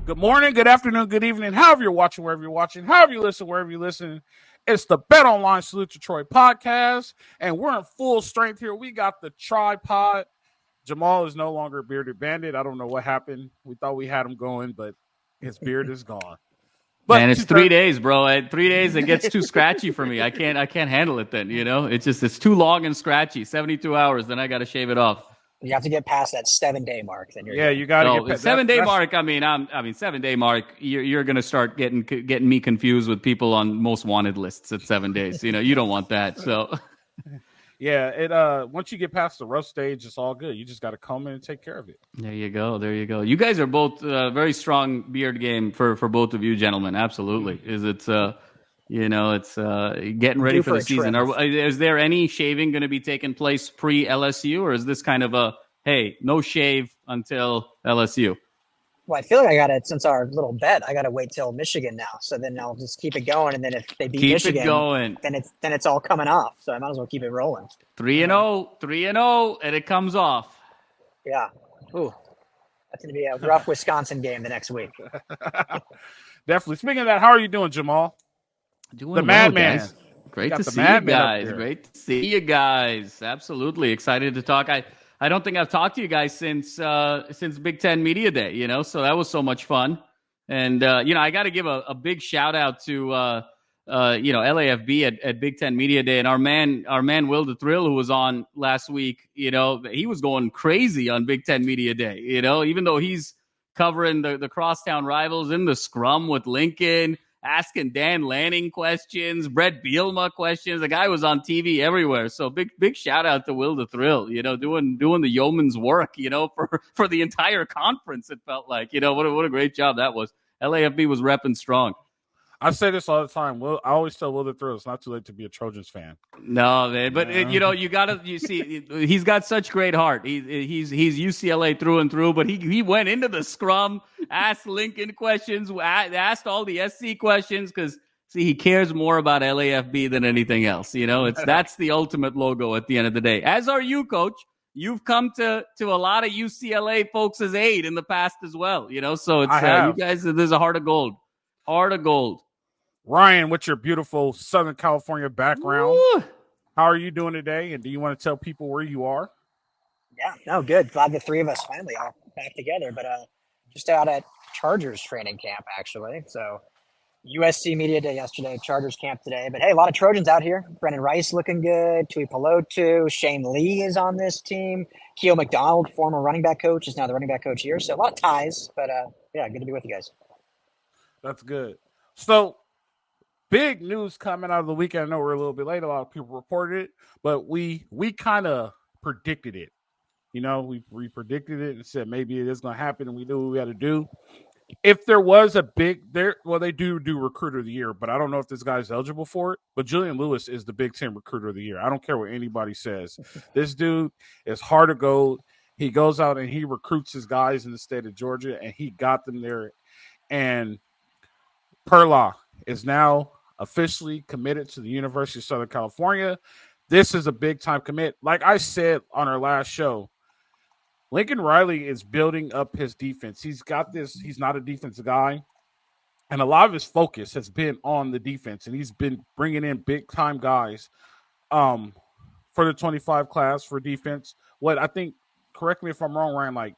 Good morning, good afternoon, good evening, however you're watching, wherever you're watching, however you listen, wherever you listen. It's the Bet Online Salute to Troy podcast, and we're in full strength here. We got the tripod. Jamal is no longer a bearded bandit. I don't know what happened. We thought we had him going, but his beard is gone. But man, it's 3 days, bro. At 3 days, it gets too scratchy for me. I can't handle it then, you know? It's too long and scratchy. 72 hours, then I got to shave it off. You have to get past that 7-day mark. Then you got to get past 7-day mark. I mean, 7-day mark. You're going to start getting me confused with people on most wanted lists at 7 days. You know, you don't want that. So, yeah, once you get past the rough stage, it's all good. You just got to comb in and take care of it. There you go. You guys are both very strong beard game for both of you gentlemen. Absolutely. It's getting ready for the season. Is there any shaving going to be taking place pre-LSU, or is this kind of a, hey, no shave until LSU? Well, I feel like I got it since our little bet. I got to wait till Michigan now. So then I'll just keep it going. And then if they beat Michigan, then it's all coming off. So I might as well keep it rolling. 3-0, and it comes off. Yeah. Ooh, that's going to be a rough Wisconsin game the next week. Definitely. Speaking of that, how are you doing, Jamal? Doing the well, Madman. Guys. Great to see you guys. Great to see you guys. Absolutely excited to talk. I don't think I've talked to you guys since Big Ten Media Day, you know, so that was so much fun. And, I got to give a big shout out to, LAFB at Big Ten Media Day. And our man, Will the Thrill, who was on last week, you know, he was going crazy on Big Ten Media Day, you know, even though he's covering the crosstown rivals in the scrum with Lincoln, asking Dan Lanning questions, Brett Bielema questions. The guy was on TV everywhere. So big shout out to Will the Thrill, you know, doing the yeoman's work, you know, for the entire conference. It felt like, you know, what a great job that was. LAFB was repping strong. I say this all the time. I always tell Will the Thrill it's not too late to be a Trojans fan. No, man, but you see, he's got such great heart. He's UCLA through and through. But he went into the scrum, asked Lincoln questions, asked all the SC questions because he cares more about LAFB than anything else. You know, that's the ultimate logo at the end of the day. As are you, Coach. You've come to a lot of UCLA folks' aid in the past as well. You know, so it's you guys. There's a heart of gold. Heart of gold. Ryan, what's your beautiful Southern California background? Woo! How are you doing today? And do you want to tell people where you are? Yeah, no, good. Glad the three of us finally are back together. But just out at Chargers training camp, actually. So USC Media Day yesterday, Chargers camp today. But, hey, a lot of Trojans out here. Brendan Rice looking good. Tui Pelotu. Shane Lee is on this team. Keo McDonald, former running back coach, is now the running back coach here. So a lot of ties. But, good to be with you guys. That's good. So, big news coming out of the weekend. I know we're a little bit late. A lot of people reported it, but we kind of predicted it. You know, we predicted it and said maybe it is going to happen, and we knew what we had to do. If there was a they do Recruiter of the Year, but I don't know if this guy's eligible for it. But Julian Lewis is the Big Ten Recruiter of the Year. I don't care what anybody says. This dude is hard to go. He goes out and he recruits his guys in the state of Georgia, and he got them there. And Perlotte is now officially committed to the University of Southern California. This is a big-time commit. Like I said on our last show, Lincoln Riley is building up his defense. He's got this. He's not a defensive guy, and a lot of his focus has been on the defense, and he's been bringing in big-time guys for the 25 class for defense. What I think, correct me if I'm wrong, Ryan, like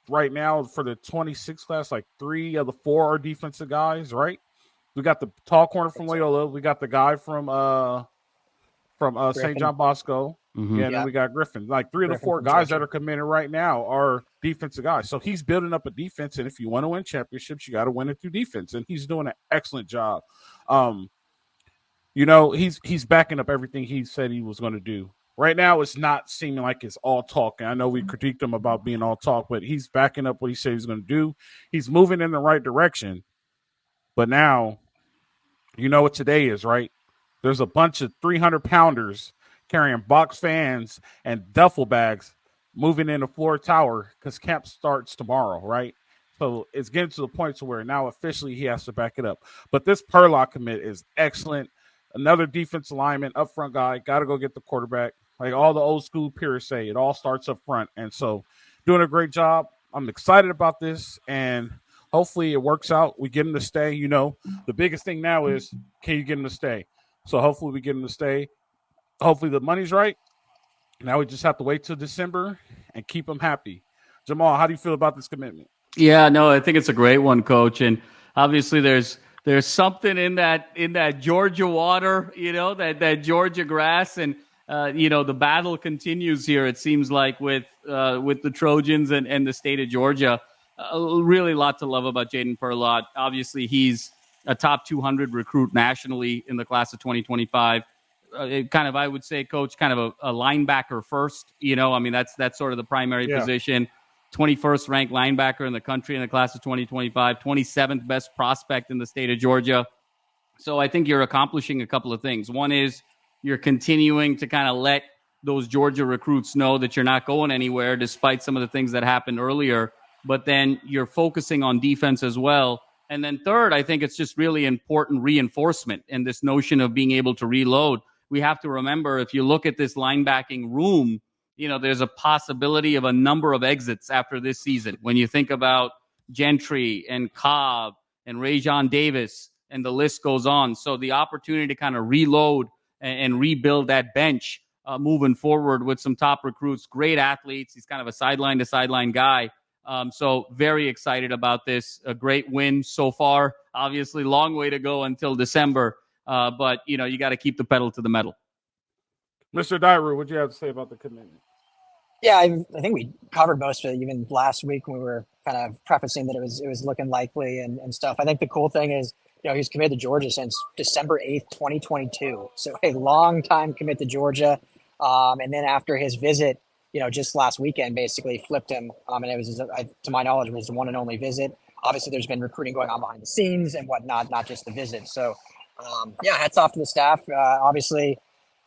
right now for the 26 class, like 3 of the 4 are defensive guys, right? We got the tall corner from Loyola. We got the guy from St. John Bosco. Mm-hmm. And then we got Griffin. Like 3 of the 4 guys that are committed right now are defensive guys. So he's building up a defense. And if you want to win championships, you got to win it through defense. And he's doing an excellent job. He's backing up everything he said he was going to do. Right now, it's not seeming like it's all talk. And I know we critiqued him about being all talk, but he's backing up what he said he's going to do. He's moving in the right direction. But now, you know what today is, right? There's a bunch of 300-pounders carrying box fans and duffel bags moving in the floor tower because camp starts tomorrow, right? So it's getting to the point to where now officially he has to back it up. But this Perlotte commit is excellent. Another defensive lineman, up front guy, got to go get the quarterback. Like all the old school peers say, it all starts up front. And so doing a great job. I'm excited about this, and hopefully it works out. We get him to stay. You know, the biggest thing now is, can you get him to stay? So hopefully we get him to stay. Hopefully the money's right. Now we just have to wait till December and keep him happy. Jamal, how do you feel about this commitment? Yeah, no, I think it's a great one, Coach. And obviously there's something in that Georgia water, you know, that Georgia grass. And, you know, the battle continues here, it seems like, with the Trojans and the state of Georgia. Really a lot to love about Jadon Perlotte. Obviously, he's a top 200 recruit nationally in the class of 2025. I would say, Coach, kind of a linebacker first. You know, I mean, that's sort of the primary position. 21st ranked linebacker in the country in the class of 2025, 27th best prospect in the state of Georgia. So I think you're accomplishing a couple of things. One is you're continuing to kind of let those Georgia recruits know that you're not going anywhere despite some of the things that happened earlier, but then you're focusing on defense as well. And then third, I think it's just really important reinforcement and this notion of being able to reload. We have to remember, if you look at this linebacking room, you know, there's a possibility of a number of exits after this season. When you think about Gentry and Cobb and Rajon Davis, and the list goes on. So the opportunity to kind of reload and rebuild that bench moving forward with some top recruits, great athletes. He's kind of a sideline-to-sideline guy. So very excited about this. A great win so far. Obviously, long way to go until December. But, you know, you got to keep the pedal to the metal. Mr. Dairu, what do you have to say about the commitment? Yeah, I think we covered most of it even last week when we were kind of prefacing that it was looking likely and stuff. I think the cool thing is, you know, he's committed to Georgia since December 8th, 2022. So a long time commit to Georgia. And then after his visit, you know, just last weekend, basically flipped him. And it was, to my knowledge, was the one and only visit. Obviously, there's been recruiting going on behind the scenes and whatnot, not just the visit. So, hats off to the staff. Obviously,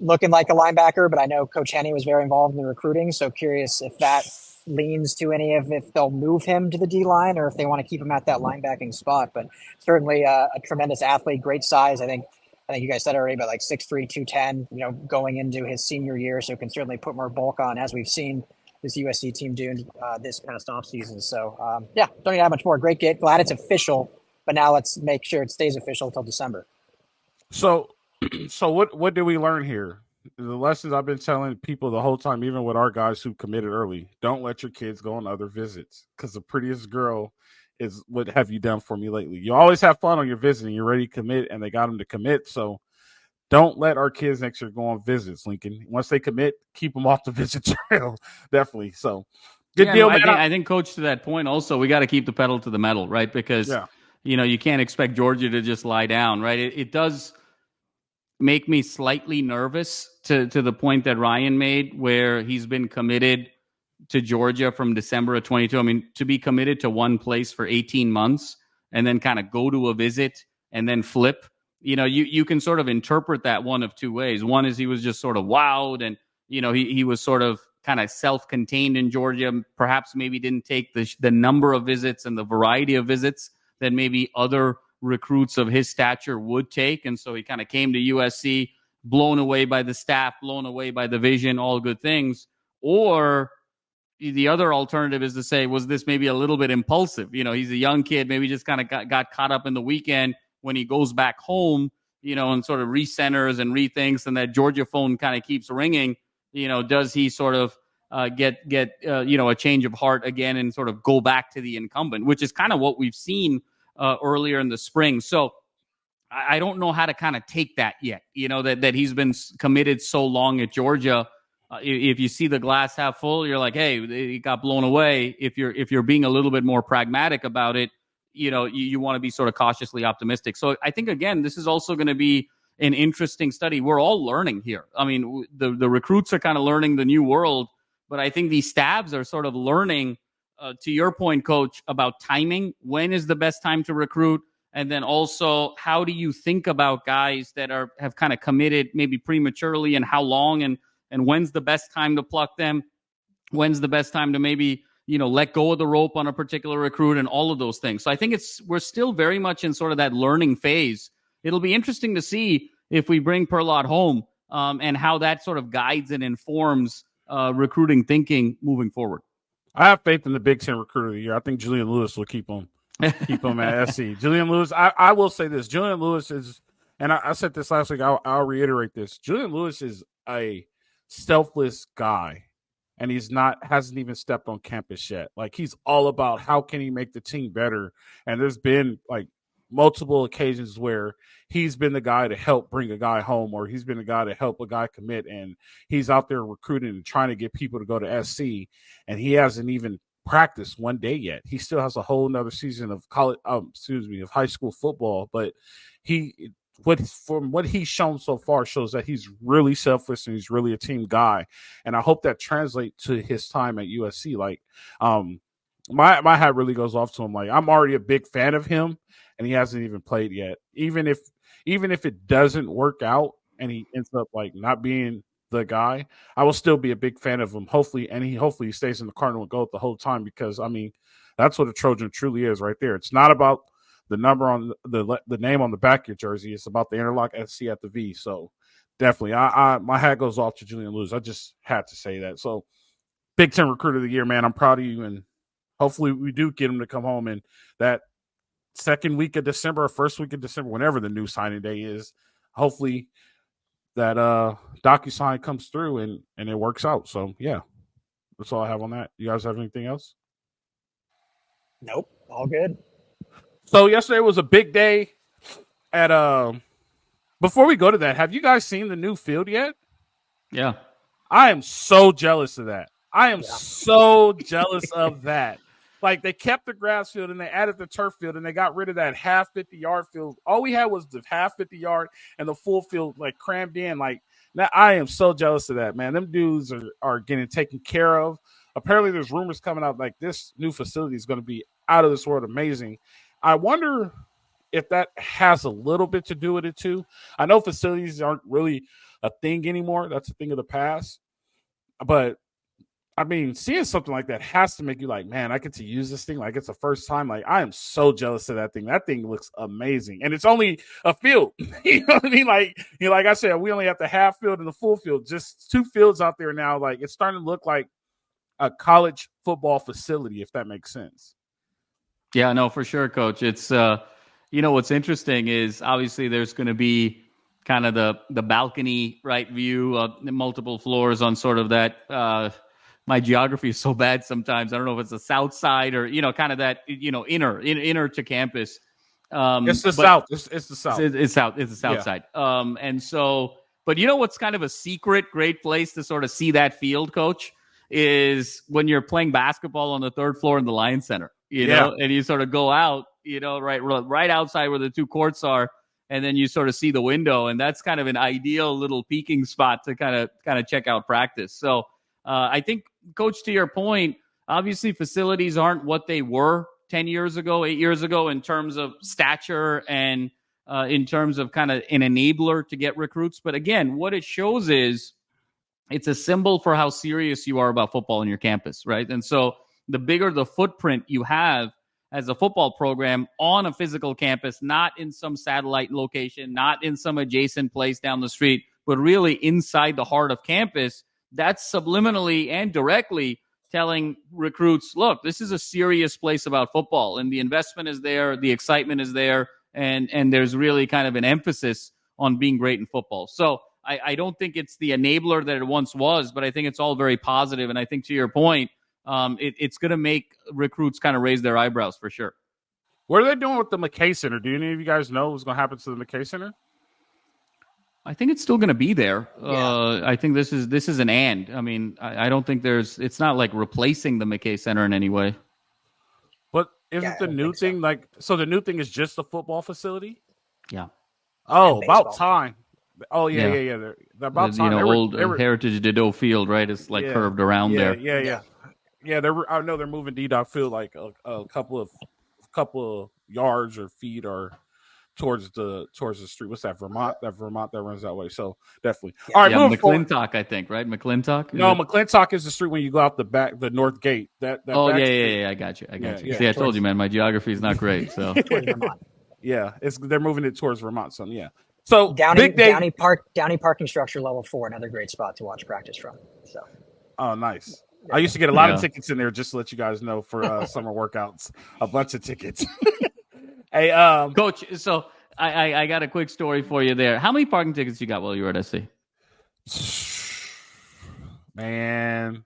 looking like a linebacker, but I know Coach Henne was very involved in the recruiting. So curious if that leans to if they'll move him to the D-line or if they want to keep him at that linebacking spot. But certainly a tremendous athlete, great size. I think you guys said already, but like 6'3", 210, you know, going into his senior year. So can certainly put more bulk on, as we've seen this USC team do this past offseason. So, don't need that much more. Great get. Glad it's official, but now let's make sure it stays official until December. So what did we learn here? The lessons I've been telling people the whole time, even with our guys who committed early, don't let your kids go on other visits, because the prettiest girl is what have you done for me lately. You always have fun on your visit and you're ready to commit, and they got them to commit. So don't let our kids next year go on visits, Lincoln. Once they commit, keep them off the visit trail. Definitely. So good deal, man. I think, Coach, to that point also, we got to keep the pedal to the metal, right? Because, you know, you can't expect Georgia to just lie down, right? It does make me slightly nervous to the point that Ryan made, where he's been committed to Georgia from December of 22. I mean, to be committed to one place for 18 months and then kind of go to a visit and then flip, you know, you can sort of interpret that one of two ways. One is he was just sort of wowed and, you know, he was sort of kind of self-contained in Georgia, perhaps maybe didn't take the number of visits and the variety of visits that maybe other recruits of his stature would take. And so he kind of came to USC, blown away by the staff, blown away by the vision, all good things. Or the other alternative is to say, was this maybe a little bit impulsive? You know, he's a young kid, maybe just kind of got caught up in the weekend when he goes back home, you know, and sort of recenters and rethinks, and that Georgia phone kind of keeps ringing. You know, does he sort of get a change of heart again and sort of go back to the incumbent, which is kind of what we've seen earlier in the spring. So I don't know how to kind of take that yet, you know, that he's been committed so long at Georgia. If you see the glass half full, you're like, hey, he got blown away. If you're being a little bit more pragmatic about it, you know, you want to be sort of cautiously optimistic. So I think, again, this is also going to be an interesting study. We're all learning here. I mean, the recruits are kind of learning the new world, but I think these stabs are sort of learning, to your point, Coach, about timing. When is the best time to recruit? And then also, how do you think about guys that have kind of committed maybe prematurely, and how long, and when's the best time to pluck them? When's the best time to maybe, you know, let go of the rope on a particular recruit, and all of those things. So I think we're still very much in sort of that learning phase. It'll be interesting to see if we bring Perlotte home and how that sort of guides and informs recruiting thinking moving forward. I have faith in the Big Ten Recruiter of the Year. I think Julian Lewis will keep him. Keep him at SC. Julian Lewis, I will say this. Julian Lewis is, and I said this last week, I'll reiterate this. Julian Lewis is a selfless guy, and hasn't even stepped on campus yet. Like, he's all about how can he make the team better. And there's been like multiple occasions where he's been the guy to help bring a guy home, or he's been the guy to help a guy commit, and he's out there recruiting and trying to get people to go to SC, and he hasn't even practiced one day yet. He still has a whole nother season of of high school football, but from what he's shown so far shows that he's really selfless and he's really a team guy. And I hope that translates to his time at USC. Like, my hat really goes off to him. Like, I'm already a big fan of him, and he hasn't even played yet. Even if it doesn't work out and he ends up like not being the guy, I will still be a big fan of him. Hopefully he stays in the Cardinal Gold the whole time, because I mean, that's what a Trojan truly is right there. It's not about the number on the name on the back of your jersey. It's about the interlock SC at the V. So definitely, my hat goes off to Julian Lewis. I just had to say that. So Big Ten Recruiter of the Year, man. I'm proud of you, and hopefully we do get him to come home in that second week of December or first week of December, whenever the new signing day is. Hopefully that DocuSign comes through and it works out. So yeah, that's all I have on that. You guys have anything else? Nope, all good. So yesterday was a big day at before we go to that, have you guys seen the new field yet? Yeah. I am so jealous of that. I am so jealous of that. Like, they kept the grass field and they added the turf field and they got rid of that half 50-yard field. All we had was the half 50-yard and the full field, like, crammed in. Like, now I am so jealous of that, man. Them dudes are getting taken care of. Apparently there's rumors coming out like this new facility is going to be out of this world amazing. I wonder if that has a little bit to do with it too. I know facilities aren't really a thing anymore. That's a thing of the past. But I mean, seeing something like that has to make you like, man, I get to use this thing like it's the first time. Like, I am so jealous of that thing. That thing looks amazing. And it's only a field. You know what I mean? Like, like I said, we only have the half field and the full field. Just two fields out there now. Like, it's starting to look like a college football facility, if that makes sense. Yeah, no, for sure, Coach. It's, what's interesting is obviously there's going to be kind of the balcony, right, view of multiple floors on sort of that, my geography is so bad sometimes. I don't know if it's the south side or, kind of that, inner to campus. It's the south. It's the south. It's the south side. And so, but what's kind of a secret great place to sort of see that field, Coach, is when you're playing basketball on the third floor in the Lions Center, and you sort of go out, right outside where the two courts are. And then you sort of see the window, and that's kind of an ideal little peeking spot to kind of check out practice. So I think, Coach, to your point, obviously facilities aren't what they were 10 years ago, 8 years ago in terms of stature and in terms of kind of an enabler to get recruits. But again, what it shows is it's a symbol for how serious you are about football on your campus, right? And so the bigger the footprint you have as a football program on a physical campus, not in some satellite location, not in some adjacent place down the street, but really inside the heart of campus, that's subliminally and directly telling recruits, look, this is a serious place about football, and the investment is there, the excitement is there, and there's really kind of an emphasis on being great in football. So I don't think it's the enabler that it once was, but I think it's all very positive. And I think, to your point, it's going to make recruits kind of raise their eyebrows for sure. What are they doing with the Makai Center? Do any of you guys know what's going to happen to the Makai Center? I think it's still going to be there. Yeah. I think this is an and. I mean, I don't think it's not like replacing the Makai Center in any way. But isn't the new thing so the new thing is just a football facility? Yeah. Oh, about time. Oh, yeah. They're about time. Old Heritage Dideau Field, right? It's like curved around there. Yeah. I know they're moving D-Doc Field like a couple of yards or feet or towards the street. What's that? Vermont that runs that way. So definitely. All right, McClintock, I think, right? McClintock. No, McClintock is the street when you go out the north gate. That oh yeah. I got you. See, I told you, man, my geography is not great. So yeah, they're moving it towards Vermont. So yeah. So Downey parking structure level 4, another great spot to watch practice from. So. Oh, nice. I used to get a lot of tickets in there, just to let you guys know, for summer workouts. A bunch of tickets. Hey, Coach. So I got a quick story for you there. How many parking tickets you got while you were at SC? Man,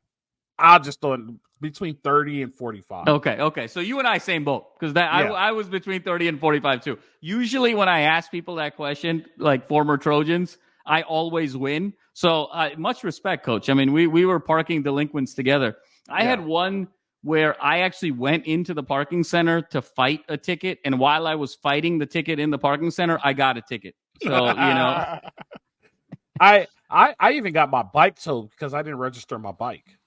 I'll just throw it between 30 and 45. Okay. So you and I same boat, because I was between 30 and 45 too. Usually when I ask people that question, like former Trojans, I always win. So much respect, Coach. I mean, we were parking delinquents together. I had one where I actually went into the parking center to fight a ticket, and while I was fighting the ticket in the parking center, I got a ticket. So, I even got my bike towed because I didn't register my bike.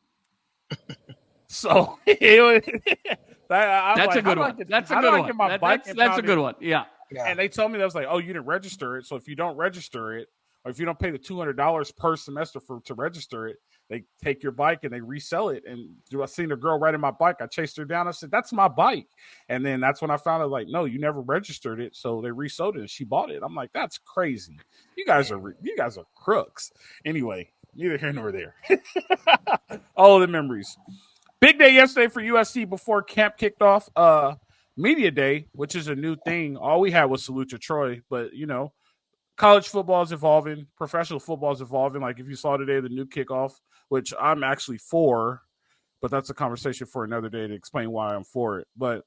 So that's a good one. That's a good one. Yeah. And they told me, that was like, oh, you didn't register it. So if you don't register it, or if you don't pay the $200 per semester to register it, they take your bike and they resell it. And I seen a girl riding my bike. I chased her down. I said, that's my bike. And then that's when I found out, like, no, you never registered it. So they resold it and she bought it. I'm like, that's crazy. You guys are crooks. Anyway, neither here nor there. All the memories. Big day yesterday for USC before camp kicked off. Media day, which is a new thing. All we had was Salute to Troy, but college football is evolving. Professional football is evolving. Like if you saw today, the new kickoff, which I'm actually for, but that's a conversation for another day to explain why I'm for it. But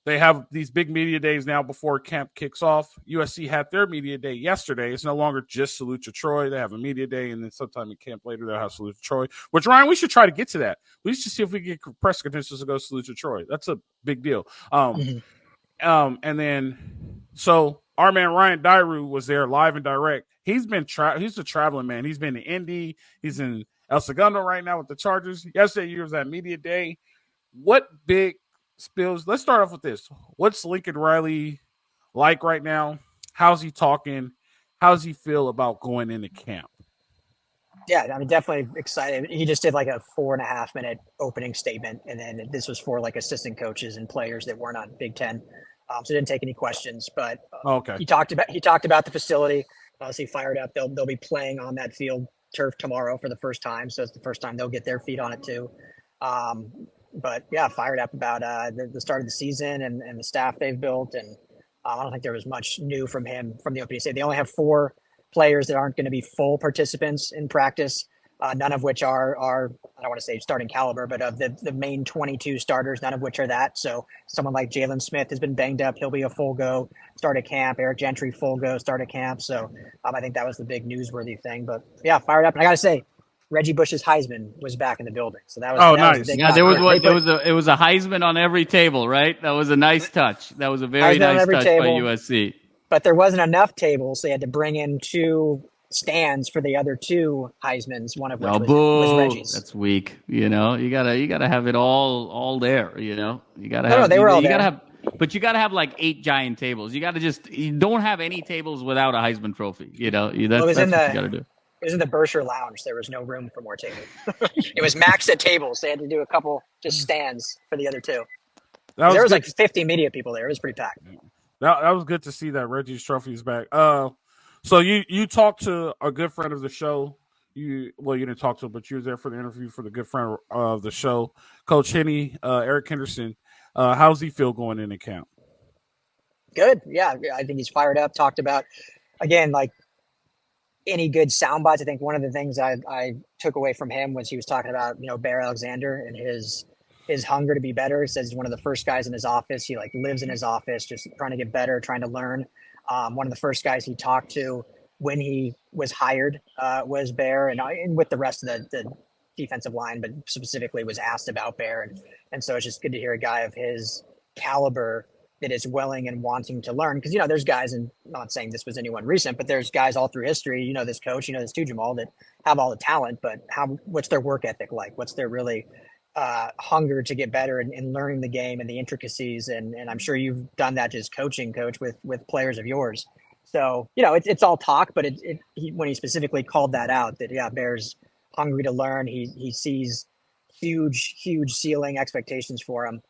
they have these big media days now before camp kicks off. USC had their media day yesterday. It's no longer just Salute to Troy. They have a media day, and then sometime in camp later, they'll have Salute to Troy, which, Ryan, we should try to get to that. We should see if we can get press credentials to go Salute to Troy. That's a big deal. And then, so our man Ryan Dairu was there live and direct. He's a traveling man. He's been in Indy. He's in El Segundo right now with the Chargers. Yesterday, he was at media day. What big spills? Let's start off with this. What's Lincoln Riley like right now? How's he talking? How does he feel about going into camp? Yeah, I mean, definitely excited. He just did like a 4.5 minute opening statement, and then this was for like assistant coaches and players that weren't on Big Ten. So didn't take any questions, but he talked about the facility. Obviously fired up. They'll be playing on that field turf tomorrow for the first time, so it's the first time they'll get their feet on it too. But yeah, fired up about the start of the season and the staff they've built. And I don't think there was much new from him from the opening statement. They only have 4 players that aren't going to be full participants in practice, none of which are I don't want to say starting caliber, but of the main 22 starters, none of which are that. So someone like Jaylin Smith has been banged up. He'll be a full go start at camp. Eric Gentry, full go start at camp. So I think that was the big newsworthy thing. But yeah, fired up. And I got to say, Reggie Bush's Heisman was back in the building, so that was nice. Was yeah, there was it was a Heisman on every table, right? That was a nice touch. That was a very nice touch by USC. But there wasn't enough tables, so they had to bring in 2 stands for the other 2 Heismans, one of which was Reggie's. That's weak. You gotta have it all there. You gotta have. No, they were all there. But you gotta have like 8 giant tables. You don't have any tables without a Heisman trophy. That's what you gotta do. It was in the Bursher Lounge. There was no room for more tables. It was maxed at tables. They had to do a couple just stands for the other 2. There was like 50 media people there. It was pretty packed. That was good to see that Reggie's trophy is back. So you talked to a good friend of the show. You didn't talk to him, but you were there for the interview for the good friend of the show, Coach Henny, Eric Henderson. How does he feel going into camp? Good. Yeah, I think he's fired up. Talked about, again, like any good sound bites. I think one of the things I took away from him was he was talking about, Bear Alexander and his hunger to be better. He says he's one of the first guys in his office. He lives in his office, just trying to get better, trying to learn. One of the first guys he talked to when he was hired was Bear, and with the rest of the defensive line, but specifically was asked about Bear. And so it's just good to hear a guy of his caliber that is willing and wanting to learn. Because, there's guys, and I'm not saying this was anyone recent, but there's guys all through history, this coach, this too, Jamal, that have all the talent, but what's their work ethic like? What's their really hunger to get better and learning the game and the intricacies. And I'm sure you've done that just coaching, Coach, with players of yours. So, it's all talk, but when he specifically called that out, that, Bear's hungry to learn, he sees huge ceiling expectations for him.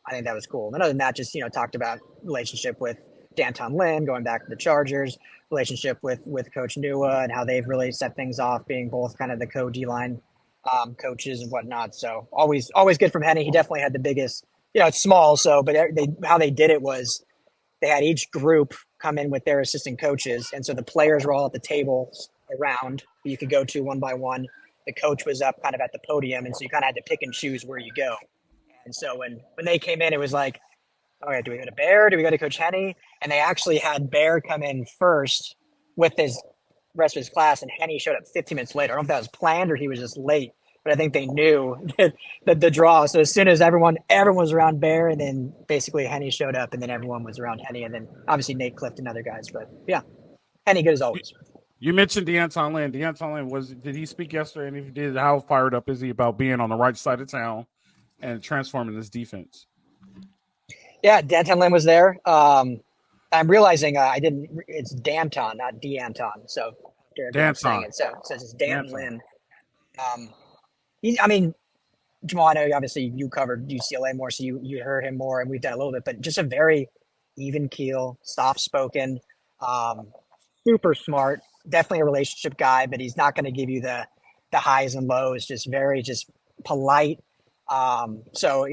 I think that was cool. And other than that, just, talked about relationship with Danton Lynn, going back to the Chargers, relationship with Coach Nua and how they've really set things off, being both kind of the co-D-line coaches and whatnot. So always good from Henny. He definitely had the biggest, it's small. So, but how they did it was they had each group come in with their assistant coaches. And so the players were all at the tables around you could go to one by one. The coach was up kind of at the podium. And so you kind of had to pick and choose where you go. And so when they came in, it was like, all right, do we go to Bear? Do we go to Coach Henny? And they actually had Bear come in first with his rest of his class, and Henny showed up 15 minutes later. I don't know if that was planned or he was just late, but I think they knew that the draw. So as soon as everyone was around Bear, and then basically Henny showed up, and then everyone was around Henny, and then obviously Nate Clift and other guys. But yeah, Henny good as always. You mentioned D'Anton Lynn. D'Anton Lynn, did he speak yesterday? And if he did, how fired up is he about being on the right side of town and transforming this defense? Yeah, D'Anton Lynn was there. I'm realizing it's Danton, not D'Anton. So Danton. It says it's Dan Lynn. Jamal, I know obviously you covered UCLA more, so you heard him more, and we've done a little bit, but just a very even keel, soft-spoken, super smart, definitely a relationship guy, but he's not going to give you the highs and lows, just very polite. So,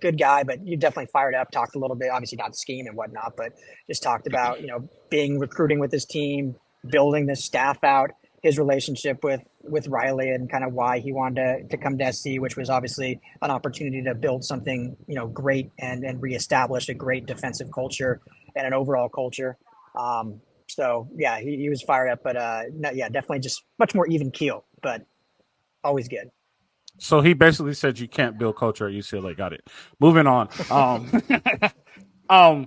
good guy, but you definitely fired up, talked a little bit, obviously not scheme and whatnot, but just talked about, being recruiting with his team, building this staff out, his relationship with Riley and kind of why he wanted to come to SC, which was obviously an opportunity to build something, great and reestablish a great defensive culture and an overall culture. So yeah, he was fired up, but definitely just much more even keel, but always good. So he basically said you can't build culture at UCLA. Got it. Moving on.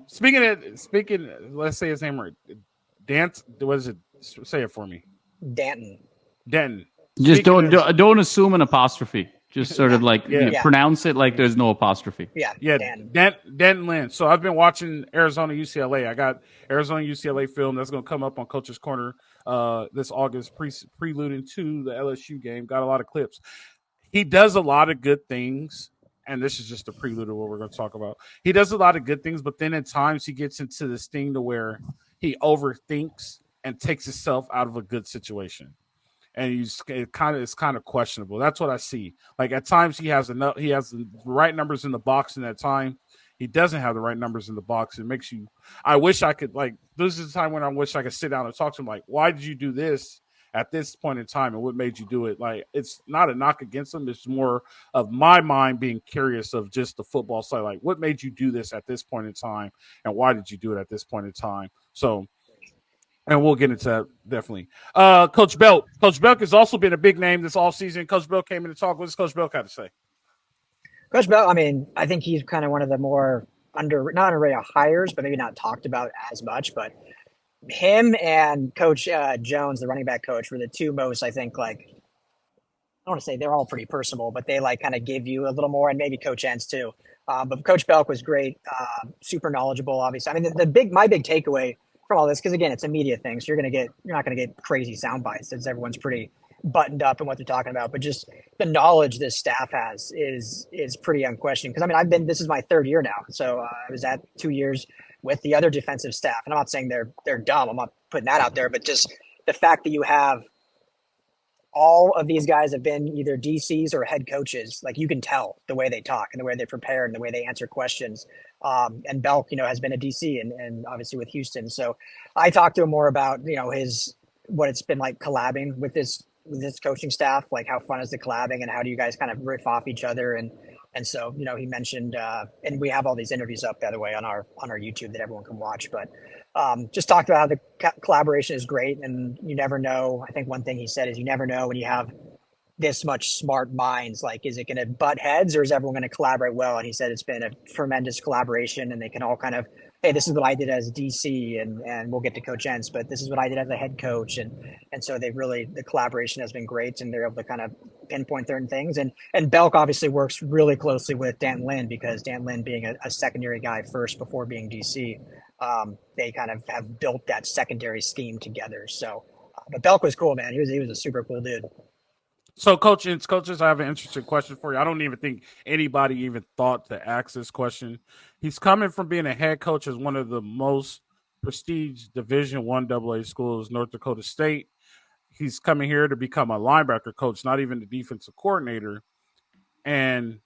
Speaking. Let's say his name right. Dance. What is it? Say it for me. Denton. Just don't assume an apostrophe. Just sort of pronounce it like there's no apostrophe. Yeah. Denton Lynn. So I've been watching Arizona UCLA. I got Arizona UCLA film that's going to come up on Coach's Corner this August, preluding to the LSU game. Got a lot of clips. He does a lot of good things, and this is just a prelude of what we're going to talk about. He does a lot of good things, but then at times he gets into this thing to where he overthinks and takes himself out of a good situation. And it's kind of questionable. That's what I see. Like at times he has the right numbers in the box, and at time he doesn't have the right numbers in the box. It makes you. I wish I could this is a time when I wish I could sit down and talk to him. Like, why did you do this at this point in time, and what made you do it? Like, it's not a knock against him. It's more of my mind being curious of just the football side. Like, what made you do this at this point in time, and why did you do it at this point in time? So. And we'll get into that, definitely. Coach Belk. Coach Belk has also been a big name this offseason. Coach Belk came in to talk. What does Coach Belk have to say? Coach Belk, I think he's kind of one of the more not underrated hires, but maybe not talked about as much. But him and Coach Jones, the running back coach, were the two most, I think, I don't want to say they're all pretty personable, but they kind of give you a little more, and maybe Coach Ents too. But Coach Belk was great, super knowledgeable, obviously. My big takeaway from all this, because again, it's a media thing, so you're not going to get crazy sound bites since everyone's pretty buttoned up in what they're talking about. But just the knowledge this staff has is pretty unquestioned. Because this is my third year now, so I was at 2 years with the other defensive staff, and I'm not saying they're dumb. I'm not putting that out there, but just the fact that you have all of these guys have been either DCs or head coaches. Like, you can tell the way they talk and the way they prepare and the way they answer questions. And Belk, has been a DC and obviously with Houston. So I talked to him more about, what it's been like collabing with this coaching staff, like how fun is the collabing and how do you guys kind of riff off each other. And so, he mentioned, and we have all these interviews up, by the way, on our YouTube that everyone can watch, but just talked about how the collaboration is great. And you never know. I think one thing he said is you never know when you have this much smart minds, like, is it going to butt heads or is everyone going to collaborate well? And he said it's been a tremendous collaboration, and they can all kind of, hey, this is what I did as DC, and we'll get to Coach Ents, but this is what I did as a head coach. And so the collaboration has been great, and they're able to kind of pinpoint certain things. And Belk obviously works really closely with Dan Lynn, because Dan Lynn being a secondary guy first before being DC, they kind of have built that secondary scheme together. So, but Belk was cool, man. He was a super cool dude. So, coaches, I have an interesting question for you. I don't even think anybody even thought to ask this question. He's coming from being a head coach at one of the most prestige Division I AA schools, North Dakota State. he's coming here to become a linebacker coach, not even the defensive coordinator. And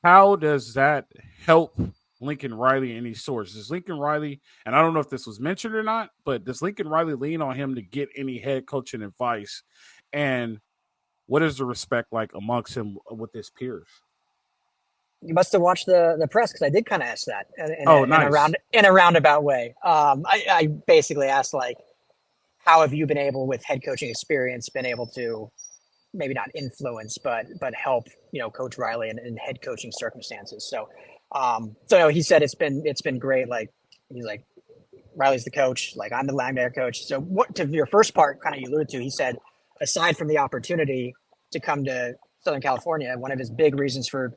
how does that help Lincoln Riley any source? Does Lincoln Riley, and I don't know if this was mentioned or not, but does Lincoln Riley lean on him to get any head coaching advice? And what is the respect like amongst him with his peers? You must have watched the press, because I did kind of ask that nice. in a roundabout way. I basically asked, like, how have you been able, with head coaching experience, been able to maybe not influence, but help, Coach Riley in head coaching circumstances. So he said it's been great. Like, he's like, Riley's the coach, like, I'm the linebacker coach. So what, to your first part, kind of you alluded to, he said, aside from the opportunity to come to Southern California, one of his big reasons for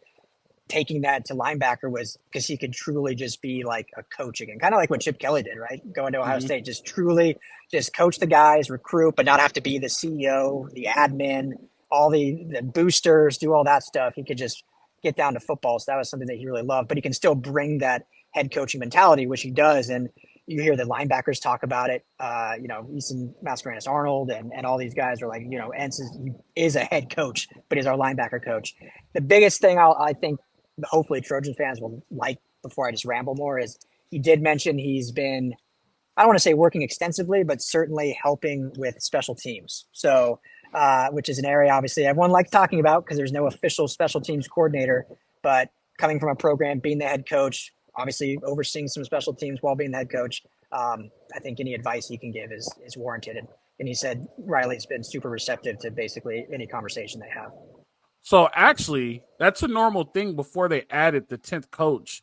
taking that to linebacker was because he could truly just be like a coach again, kind of like what Chip Kelly did, right? Going to Ohio State, just truly just coach the guys, recruit, but not have to be the CEO, the admin, all the boosters, do all that stuff. He could just get down to football. So that was something that he really loved, but he can still bring that head coaching mentality, which he does. And you hear the linebackers talk about it. Easton Mascarenas-Arnold and all these guys are like, Entz is a head coach, but he's our linebacker coach. The biggest thing I think hopefully Trojan fans will like, before I just ramble more, is he did mention he's been, I don't want to say working extensively, but certainly helping with special teams. So, which is an area obviously everyone likes talking about because there's no official special teams coordinator, but coming from a program, being the head coach, obviously overseeing some special teams while being the head coach, I think any advice he can give is warranted. And he said Riley's been super receptive to basically any conversation they have. So actually, that's a normal thing before they added the 10th coach,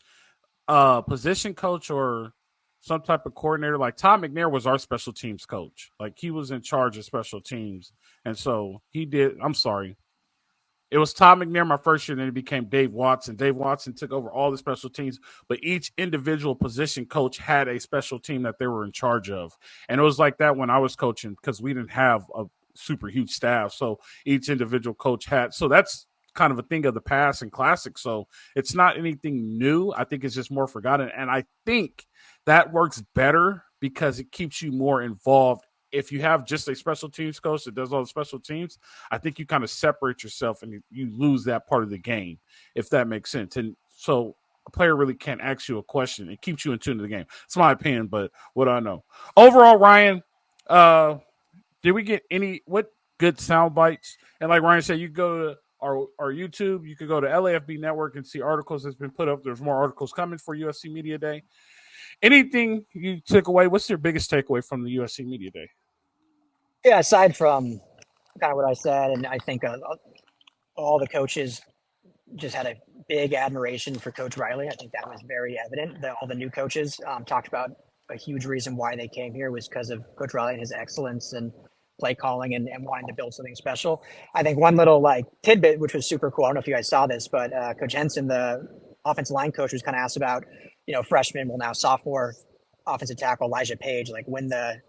position coach or some type of coordinator. Like Tom McNair was our special teams coach. Like he was in charge of special teams. And so it was Tom McNair my first year, and then it became Dave Watson. Dave Watson took over all the special teams, but each individual position coach had a special team that they were in charge of. And it was like that when I was coaching because we didn't have a super huge staff. So each individual coach had, so that's kind of a thing of the past and classic. So it's not anything new. I think it's just more forgotten. And I think that works better because it keeps you more involved. If you have just a special teams coach that does all the special teams, I think you kind of separate yourself and you lose that part of the game, if that makes sense. And so a player really can't ask you a question. It keeps you in tune to the game. It's my opinion, but what do I know? Overall, Ryan, did we get what good sound bites? And like Ryan said, you go to our YouTube, you could go to LAFB Network and see articles that's been put up. There's more articles coming for USC Media Day. Anything you took away? What's your biggest takeaway from the USC Media Day? Yeah, aside from kind of what I said, and I think all the coaches just had a big admiration for Coach Riley. I think that was very evident. All the new coaches talked about a huge reason why they came here was because of Coach Riley and his excellence and play calling and wanting to build something special. I think one little tidbit, which was super cool, I don't know if you guys saw this, but Coach Henderson, the offensive line coach, was kind of asked about, freshman, well now sophomore offensive tackle Elijah Paige, like when the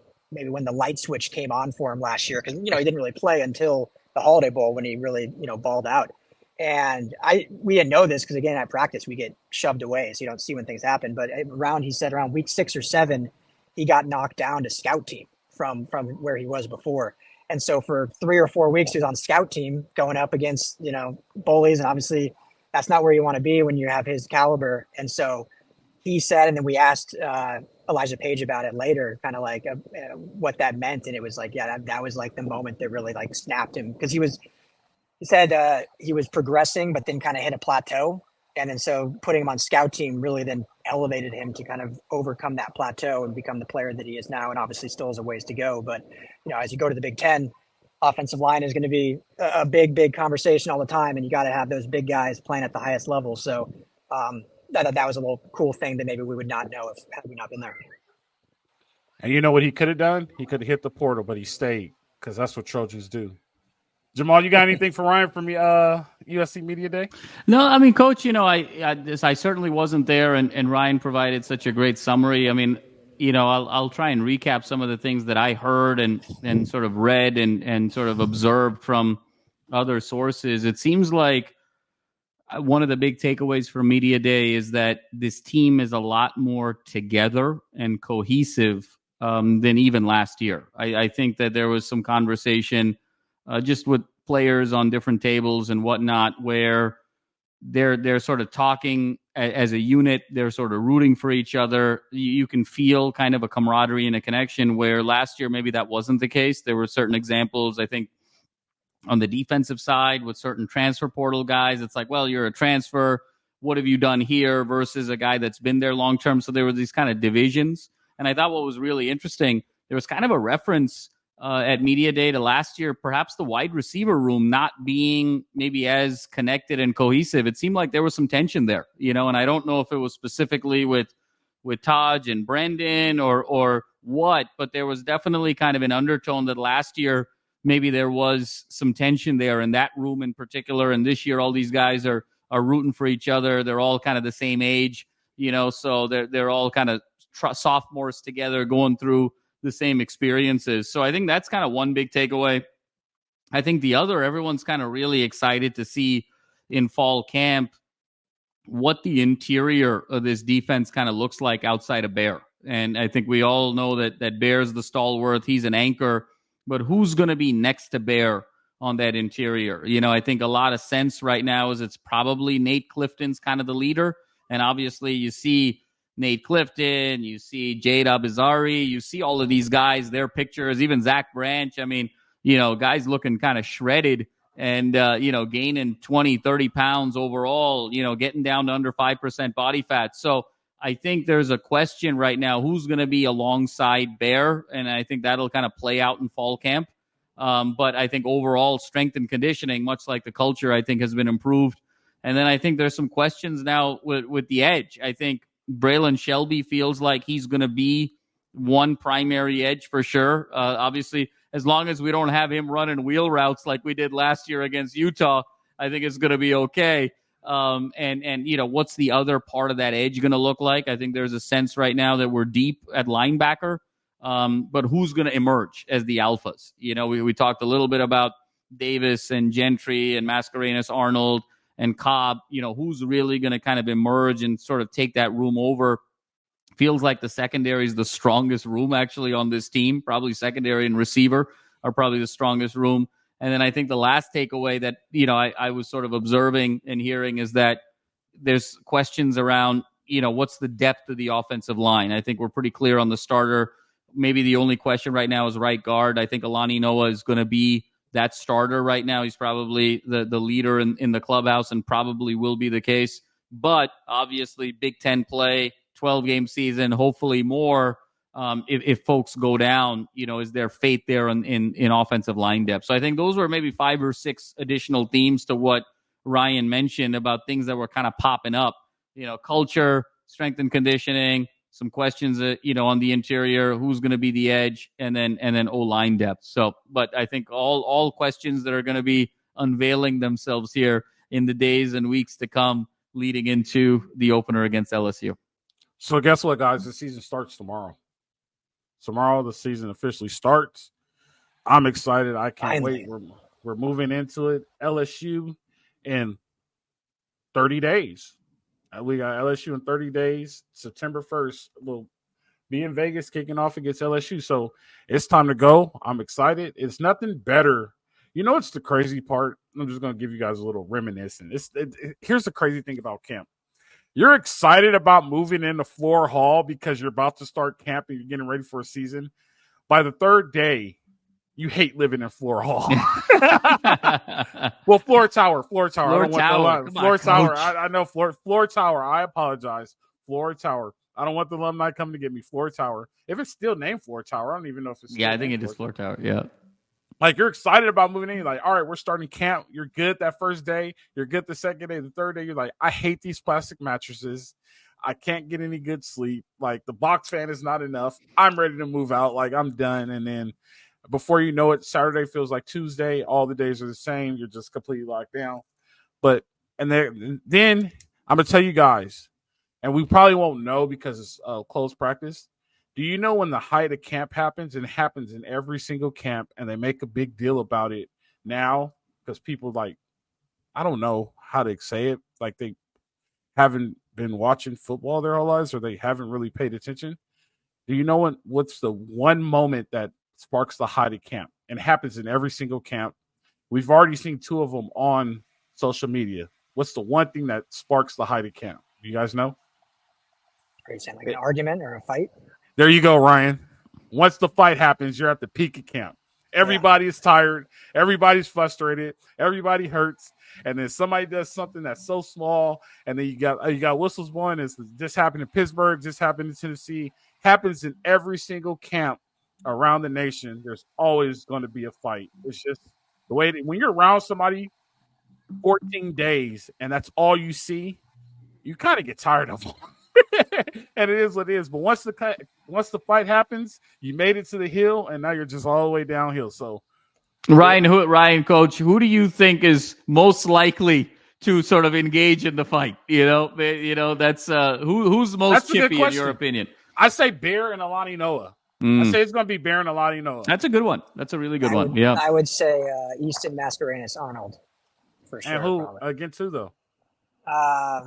light switch came on for him last year, because he didn't really play until the Holiday Bowl when he really balled out. And we didn't know this because again at practice we get shoved away, so you don't see when things happen. But he said around week 6 or 7, he got knocked down to scout team from where he was before. And so for 3 or 4 weeks he was on scout team going up against bullies, and obviously that's not where you want to be when you have his caliber. And so he said, and then we asked Elijah Paige about it later, kind of like what that meant, and it was like, yeah, that was like the moment that really snapped him, because he said he was progressing but then kind of hit a plateau, and then so putting him on scout team really then elevated him to kind of overcome that plateau and become the player that he is now, and obviously still has a ways to go. But as you go to the Big Ten, offensive line is going to be a big conversation all the time, and you got to have those big guys playing at the highest level. So that was a little cool thing that maybe we would not know had we not been there. And you know what he could have done? He could have hit the portal, but he stayed, because that's what Trojans do. Jamal, you got anything for Ryan from USC Media Day? No, I mean, Coach, I certainly wasn't there, and Ryan provided such a great summary. I mean, I'll try and recap some of the things that I heard and sort of read and sort of observed from other sources. It seems like one of the big takeaways for Media Day is that this team is a lot more together and cohesive than even last year. I think that there was some conversation just with players on different tables and whatnot where they're sort of talking as a unit. They're sort of rooting for each other. You can feel kind of a camaraderie and a connection where last year maybe that wasn't the case. There were certain examples, I think, on the defensive side with certain transfer portal guys. It's like, well, you're a transfer. What have you done here versus a guy that's been there long term? So there were these kind of divisions. And I thought what was really interesting, there was kind of a reference at Media Day to last year, perhaps the wide receiver room not being maybe as connected and cohesive. It seemed like there was some tension there, and I don't know if it was specifically with Tahj and Brenden or what, but there was definitely kind of an undertone that last year maybe there was some tension there in that room in particular. And this year, all these guys are rooting for each other. They're all kind of the same age, so they're all kind of sophomores together going through the same experiences. So I think that's kind of one big takeaway. I think the other, everyone's kind of really excited to see in fall camp what the interior of this defense kind of looks like outside of Bear. And I think we all know that Bear's the stalwart. He's an anchor. But who's going to be next to Bear on that interior? I think a lot of sense right now is it's probably Nate Clifton's kind of the leader. And obviously you see Nate Clifton, you see Jade Abizari, you see all of these guys, their pictures, even Zach Branch. I mean, guys looking kind of shredded and, gaining 20, 30 pounds overall, getting down to under 5% body fat. So I think there's a question right now, who's going to be alongside Bear? And I think that'll kind of play out in fall camp. But I think overall strength and conditioning, much like the culture, I think has been improved. And then I think there's some questions now with the edge. I think Braylan Shelby feels like he's going to be one primary edge for sure. Obviously, as long as we don't have him running wheel routes like we did last year against Utah, I think it's going to be okay. And what's the other part of that edge going to look like? I think there's a sense right now that we're deep at linebacker, but who's going to emerge as the alphas? We talked a little bit about Davis and Gentry and Mascarenas, Arnold and Cobb. Who's really going to kind of emerge and sort of take that room over? Feels like the secondary is the strongest room actually on this team. Probably secondary and receiver are probably the strongest room. And then I think the last takeaway that, I was sort of observing and hearing is that there's questions around, what's the depth of the offensive line? I think we're pretty clear on the starter. Maybe the only question right now is right guard. I think Alani Noah is going to be that starter right now. He's probably the leader in the clubhouse and probably will be the case. But obviously, Big Ten play, 12-game season, hopefully more. If folks go down, is there faith there in offensive line depth? So I think those were maybe 5 or 6 additional themes to what Ryan mentioned about things that were kind of popping up. Culture, strength and conditioning, some questions, on the interior, who's going to be the edge, and then O-line depth. So, but I think all questions that are going to be unveiling themselves here in the days and weeks to come, leading into the opener against LSU. So guess what, guys? The season starts tomorrow. Tomorrow, the season officially starts. I'm excited. I can't wait. We're moving into it. LSU in 30 days. We got LSU in 30 days. September 1st, we'll be in Vegas kicking off against LSU. So it's time to go. I'm excited. It's nothing better. It's the crazy part. I'm just going to give you guys a little reminiscent. Here's the crazy thing about camp. You're excited about moving into Floor Hall because you're about to start camp and you're getting ready for a season. By the third day, you hate living in Floor Hall. Well, Floor Tower. Floor Tower. I know Floor Tower. I apologize. Floor Tower. I don't want the alumni coming to get me. Floor Tower. If it's still named Floor Tower, I don't even know if it's still I think it is Floor Tower. Yeah. Like, you're excited about moving in. You're like, all right, we're starting camp. You're good that first day. You're good the second day. The third day, you're like, I hate these plastic mattresses. I can't get any good sleep. Like, the box fan is not enough. I'm ready to move out. Like, I'm done. And then before you know it, Saturday feels like Tuesday. All the days are the same. You're just completely locked down. And then I'm going to tell you guys, and we probably won't know because it's closed practice. Do you know when the height of camp happens? And it happens in every single camp, and they make a big deal about it now because people, I don't know how to say it. Like, they haven't been watching football their whole lives or they haven't really paid attention. Do you know what's the one moment that sparks the height of camp? And happens in every single camp. We've already seen 2 of them on social media. What's the one thing that sparks the height of camp? Do you guys know? Are you saying like an argument or a fight? There you go, Ryan. Once the fight happens, you're at the peak of camp. Everybody is tired. Everybody's frustrated. Everybody hurts. And then somebody does something that's so small, and then you got whistles blowing. This happened in Pittsburgh. This happened in Tennessee. Happens in every single camp around the nation. There's always going to be a fight. It's just the way when you're around somebody 14 days and that's all you see, you kind of get tired of them. And it is what it is. But once the fight happens, you made it to the hill, and now you're just all the way downhill. So, Ryan, Coach, who do you think is most likely to sort of engage in the fight? That's who's most chippy in your opinion? I say Bear and Alani Noah. I say it's going to be Bear and Alani Noah. That's a good one. That's a really good one. I would say Easton Mascarenas Arnold for sure. And who probably. Against who though? I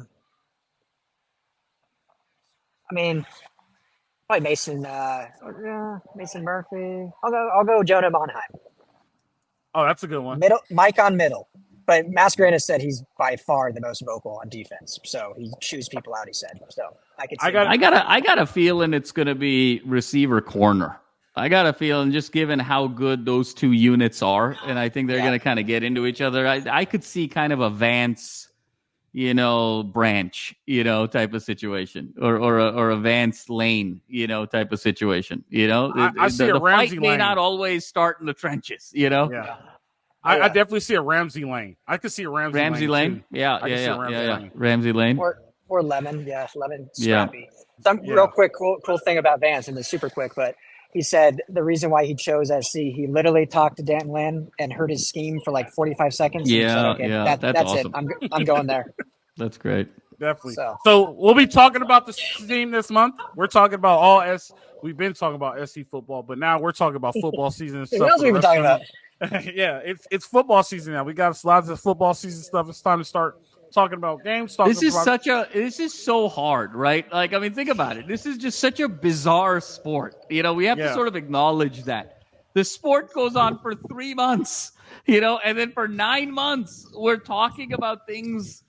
mean, probably Mason Murphy. I'll go Jonah Monheim. Oh, that's a good one. Mike on middle. But Mascarenas said he's by far the most vocal on defense, so he chews people out. He said so. I got a feeling it's going to be receiver corner. I got a feeling just given how good those 2 units are, and I think they're going to kind of get into each other. I could see kind of a Vance, Branch, type of situation, or a Vance Lane, type of situation. I see the a Ramsey fight may Lane. Not always start in the trenches. Yeah. I definitely see a Ramsey Lane. I could see a Ramsey Lane. Too. Yeah. Ramsey Lane. Or Lemon. Yeah, Lemon Scrappy. Some real quick cool thing about Vance, and it's super quick, but he said the reason why he chose SC, he literally talked to Dan Lynn and heard his scheme for like 45 seconds. That's awesome. it. I'm going there. That's great. Definitely. So we'll be talking about the team this month. We're talking about we've been talking about SC football, but now we're talking about football season and stuff. What else have we been talking about? Yeah, it's football season now. We got lots of football season stuff. It's time to start talking about games. This is so hard, right? Like, I mean, think about it. This is just such a bizarre sport. We have to sort of acknowledge that the sport goes on for 3 months, and then for 9 months we're talking about things,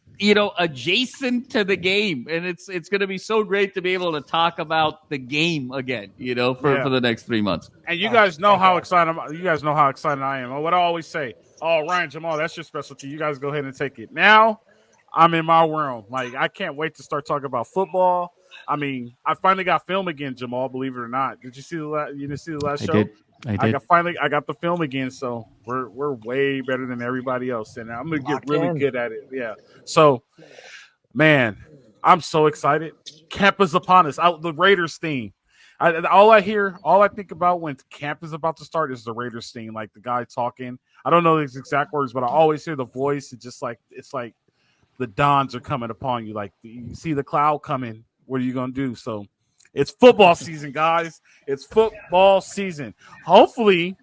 adjacent to the game, and it's going to be so great to be able to talk about the game again, for the next 3 months. And you guys know how excited I am. What I always say, Ryan, Jamal, that's your specialty. You guys go ahead and take it. Now I'm in my realm. Like, I can't wait to start talking about football. I mean, I finally got film again, Jamal, believe it or not. Did you see the last show? I did. I got the film again, so we're way better than everybody else, and I'm gonna get really good at it. Yeah. So, man, I'm so excited. Camp is upon us. The Raiders theme. All I think about when camp is about to start is the Raiders theme, like the guy talking. I don't know his exact words, but I always hear the voice. It's like the dawns are coming upon you. Like, you see the cloud coming. What are you gonna do? So. It's football season, guys. It's football season. Hopefully,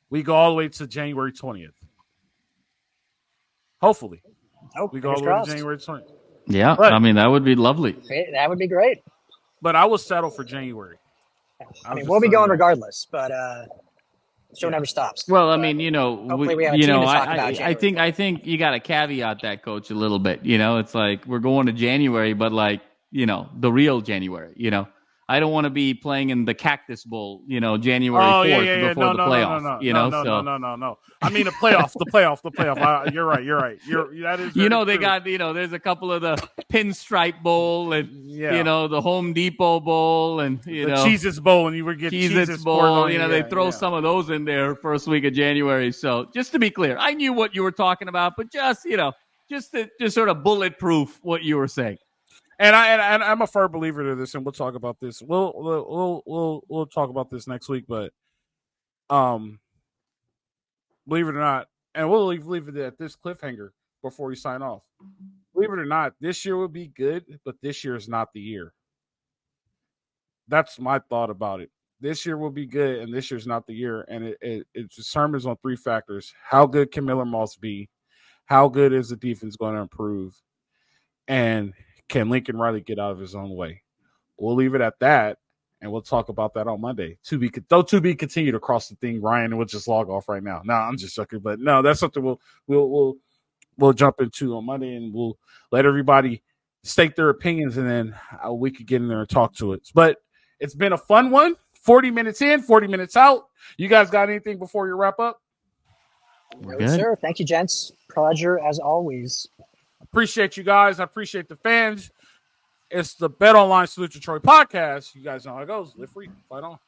we go all the way to January 20th. Hopefully. We go all the way to January 20th. Yeah, but, I mean, that would be lovely. That would be great. But I will settle for January. I mean, we'll be going regardless, but show never stops. Well, I mean, hopefully we have a team to talk about I think you got to caveat that, Coach, a little bit. It's like we're going to January, but like, the real January, I don't want to be playing in the Cactus Bowl, January 4th before the playoff, No. I mean, the playoff. You're right. That is they true. got, there's a couple of the Pinstripe Bowl and, the Home Depot Bowl and, the Cheez-Its Bowl, and you were getting Cheez-Its Bowl. They throw some of those in there first week of January. So just to be clear, I knew what you were talking about, but just to sort of bulletproof what you were saying. And I'm a firm believer to this, and we'll talk about this. We'll talk about this next week, but believe it or not, and we'll leave it at this cliffhanger before we sign off. Believe it or not, this year will be good, but this year is not the year. That's my thought about it. This year will be good, and this year's not the year, and it determines on 3 factors: how good can Miller Moss be, how good is the defense going to improve, and can Lincoln Riley get out of his own way? We'll leave it at that. and we'll talk about that on Monday. To be continued across the thing. Ryan, we'll just log off right now. No, I'm just joking, but no, that's something we'll jump into on Monday, and we'll let everybody state their opinions, and then we could get in there and talk to it. But it's been a fun one. 40 minutes in, 40 minutes out. You guys got anything before you wrap up? No, sir. Thank you, gents. Pleasure as always. Appreciate you guys. I appreciate the fans. It's the Bet Online Salute to Troy podcast. You guys know how it goes. Live free. Fight on.